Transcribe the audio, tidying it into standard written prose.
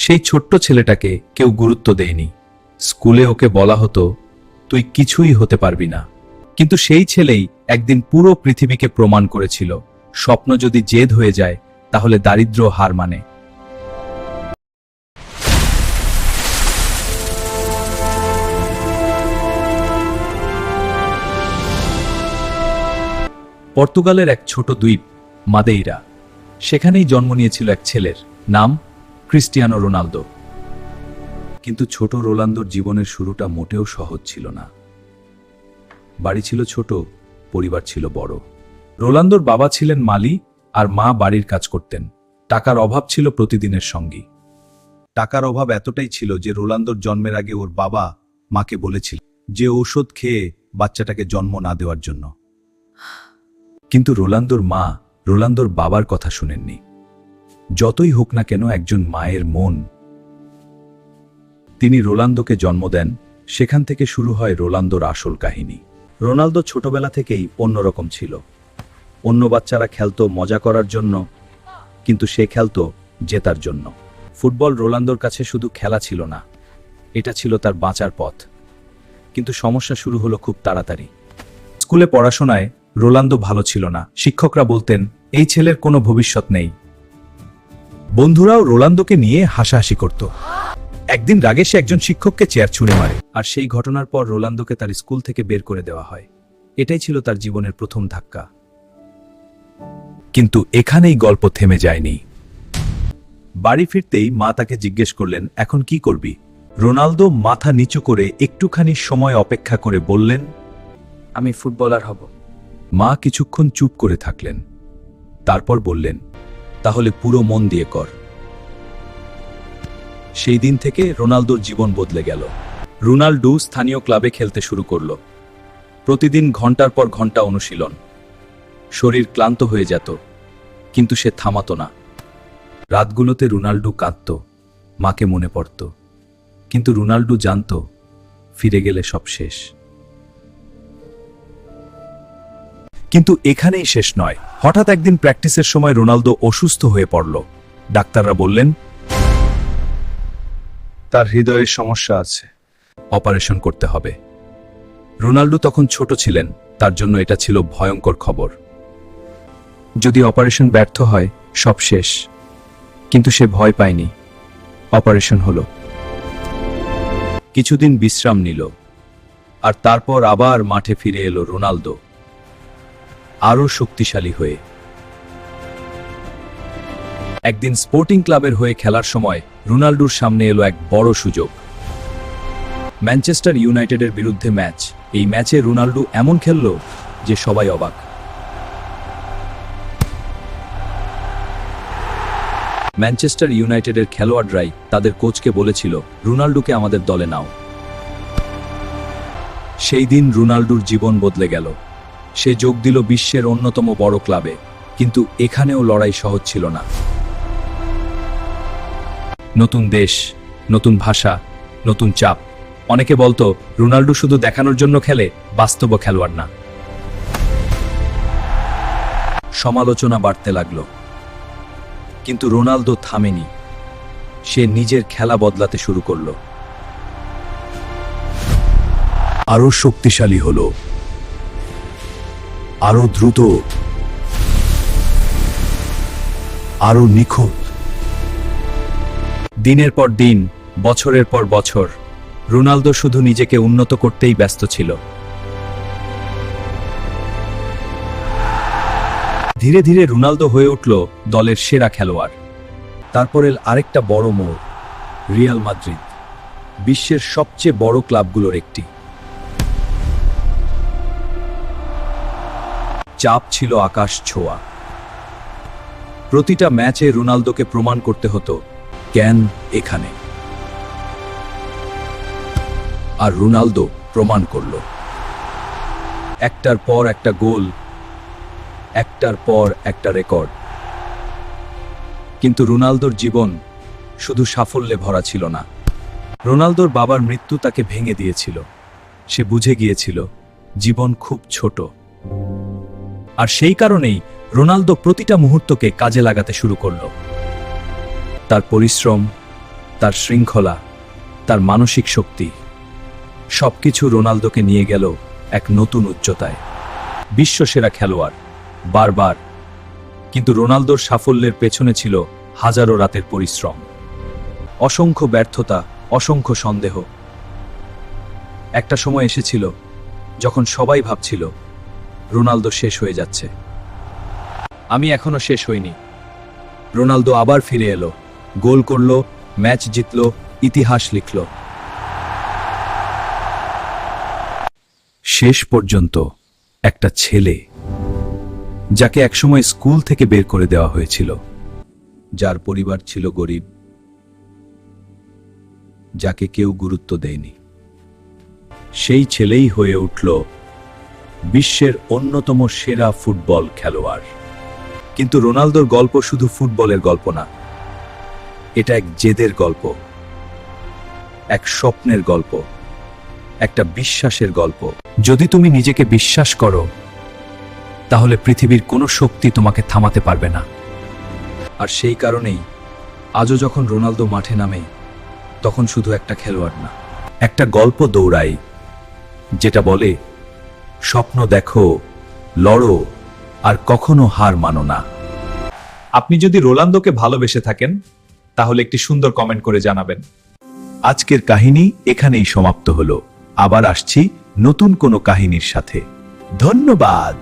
সেই ছোট্ট ছেলেটাকে কেউ গুরুত্ব দেয়নি। স্কুলে ওকে বলা হতো, তুই কিছুই হতে পারবি না। কিন্তু সেই ছেলেই একদিন পুরো পৃথিবীকে প্রমাণ করেছিল, স্বপ্ন যদি জেদ হয়ে যায় তাহলে দারিদ্র্য হার মানে। পর্তুগালের এক ছোট দ্বীপ মাদেইরা, সেখানেই জন্ম নিয়েছিল এক ছেলের নাম ক্রিস্টিয়ানো রোনালদো। কিন্তু ছোট রোনালদোর জীবনের শুরুটা মোটেও সহজ ছিল না। বাড়ি ছিল ছোট, পরিবার ছিল বড়। রোনালদোর বাবা ছিলেন মালি আর মা বাড়ির কাজ করতেন। টাকার অভাব ছিল প্রতিদিনের সঙ্গী। টাকার অভাব এতটাই ছিল যে রোনালদোর জন্মের আগে ওর বাবা মাকে বলেছিল যে ঔষধ খেয়ে বাচ্চাটাকে জন্ম না দেওয়ার জন্য। কিন্তু রোনালদোর মা রোনালদোর বাবার কথা শুনেননি। যতই হোক না কেন একজন মায়ের মন। তিনি রোনালদোকে জন্ম দেন। সেখান থেকে শুরু হয় রোনালদোর আসল কাহিনী। রোনালদো ছোটবেলা থেকেই অন্যরকম ছিল। অন্য বাচ্চারা খেলতো মজা করার জন্য, কিন্তু সে খেলতো জেতার জন্য। ফুটবল রোনালদোর কাছে শুধু খেলা ছিল না, এটা ছিল তার বাঁচার পথ। কিন্তু সমস্যা শুরু হলো খুব তাড়াতাড়ি। স্কুলে পড়াশোনায় রোনালদো ভালো ছিল না। শিক্ষকরা বলতেন, এই ছেলের কোনো ভবিষ্যৎ নেই। বন্ধুরাও রোনালদোকে নিয়ে হাসাহাসি করত। একদিন রাগে সে একজন শিক্ষককে চেয়ার ছুঁড়ে মারে, আর সেই ঘটনার পর রোনালদোকে তার স্কুল থেকে বের করে দেওয়া হয়। এটাই ছিল তার জীবনের প্রথম ধাক্কা। কিন্তু এখানেই গল্প থেমে যায়নি। বাড়ি ফিরতেই মা তাকে জিজ্ঞেস করলেন, এখন কি করবি? রোনালদো মাথা নিচু করে একটুখানি সময় অপেক্ষা করে বললেন, আমি ফুটবলার হব। মা কিছুক্ষণ চুপ করে থাকলেন। তারপর বললেন, তাহলে পুরো মন দিয়ে কর। সেই দিন থেকে রোনালদোর জীবন বদলে গেল। রোনালদো স্থানীয় ক্লাবে খেলতে শুরু করল। প্রতিদিন ঘন্টার পর ঘন্টা অনুশীলন। শরীর ক্লান্ত হয়ে যেত, কিন্তু সে থামাতো না। রাতগুলোতে রোনালদো কাঁদত, মাকে মনে পড়ত। কিন্তু রোনালদো জানত, ফিরে গেলে সব শেষ। কিন্তু এখানেই শেষ নয়। হঠাৎ একদিন প্র্যাকটিসের সময় রোনালদো অসুস্থ হয়ে পড়ল। ডাক্তাররা বললেন, তার হৃদয়ের সমস্যা আছে, অপারেশন করতে হবে। রোনালদো তখন ছোট ছিলেন, তার জন্য এটা ছিল ভয়ঙ্কর খবর। যদি অপারেশন ব্যর্থ হয় সব শেষ। কিন্তু সে ভয় পায়নি। অপারেশন হলো। কিছুদিন বিশ্রাম নিল, আর তারপর আবার মাঠে ফিরে এলো রোনালদো, আরো শক্তিশালী হয়ে। একদিন স্পোর্টিং ক্লাবের হয়ে খেলার সময় রোনালদোর সামনে এলো এক বড় সুযোগ। ম্যানচেস্টার ইউনাইটেডের বিরুদ্ধে ম্যাচ। এই ম্যাচে রোনালদো এমন খেলল যে সবাই অবাক। ম্যানচেস্টার ইউনাইটেডের খেলোয়াড়রাই তাদের কোচকে বলেছিল, রোনালদোকে আমাদের দলে নাও। সেই দিন রোনালদোর জীবন বদলে গেল। সে যোগ দিল বিশ্বের অন্যতম বড় ক্লাবে। কিন্তু এখানেও লড়াই সহজ ছিল না। নতুন দেশ, নতুন ভাষা, নতুন চাপ। অনেকে বলতো, রোনালদো শুধু দেখানোর জন্য খেলে, বাস্তব খেলোয়াড় না। সমালোচনা বাড়তে লাগলো। কিন্তু রোনালদো থামেনি। সে নিজের খেলা বদলাতে শুরু করলো। আরো শক্তিশালী হলো, আরো দ্রুত, আরো নিখুঁত। দিনের পর দিন, বছরের পর বছর, রোনালদো শুধু নিজেকে উন্নত করতেই ব্যস্ত ছিল। ধীরে ধীরে রোনালদো হয়ে উঠল দলের সেরা খেলোয়াড়। তারপর এল আরেকটা বড় মোড়, রিয়াল মাদ্রিদ, বিশ্বের সবচেয়ে বড় ক্লাবগুলোর একটি। চাপ ছিল আকাশ ছোঁয়া। প্রতিটা ম্যাচে রোনালদোকে প্রমাণ করতে হতো, কেন এখানে। আর রোনালদো প্রমাণ করল। একটার পর একটা গোল, একটার পর একটা রেকর্ড। কিন্তু রোনালদোর জীবন শুধু সাফল্যে ভরা ছিল না। রোনালদোর বাবার মৃত্যু তাকে ভেঙে দিয়েছিল। সে বুঝে গিয়েছিল জীবন খুব ছোট। আর সেই কারণেই রোনালদো প্রতিটা মুহূর্তকে কাজে লাগাতে শুরু করল। তার পরিশ্রম, তার শৃঙ্খলা, তার মানসিক শক্তি, সবকিছু রোনালদোকে নিয়ে গেল এক নতুন উচ্চতায়। বিশ্বসেরা খেলোয়াড় বারবার, কিন্তু রোনালদোর সাফল্যের পেছনে ছিল হাজারো রাতের পরিশ্রম, অসংখ্য ব্যর্থতা, অসংখ্য সন্দেহ। একটা সময় এসেছিল যখন সবাই ভাবছিল রোনালদো শেষ হয়ে যাচ্ছে। আমি এখনো শেষ হইনি। রোনালদো আবার ফিরে এলো, গোল করলো, ম্যাচ জিতলো, ইতিহাস লিখল। শেষ পর্যন্ত একটা ছেলে, যাকে একসময় স্কুল থেকে বের করে দেওয়া হয়েছিল, যার পরিবার ছিল গরিব, যাকে কেউ গুরুত্ব দেয়নি, সেই ছেলেই হয়ে উঠল বিশ্বের অন্যতম সেরা ফুটবল খেলোয়াড়। কিন্তু রোনালদোর গল্প শুধু ফুটবলের গল্প না, এটা এক জেদের গল্প, এক স্বপ্নের গল্প, একটা বিশ্বাসের গল্প। যদি তুমি নিজেকে বিশ্বাস করো, তাহলে পৃথিবীর কোনো শক্তি তোমাকে থামাতে পারবে না। আর সেই কারণেই আজও যখন রোনালদো মাঠে নামে, তখন শুধু একটা খেলোয়াড় না, একটা গল্প দৌড়ায়, যেটা বলে স্বপ্ন দেখো, লড়ো, আর কখনো হার মানো না। আপনি যদি রোনালদোকে ভালোবেসে থাকেন, তাহলে একটি সুন্দর কমেন্ট করে জানাবেন। আজকের কাহিনী এখানেই সমাপ্ত হলো। আবার আসছি নতুন কোনো কাহিনীর সাথে। ধন্যবাদ।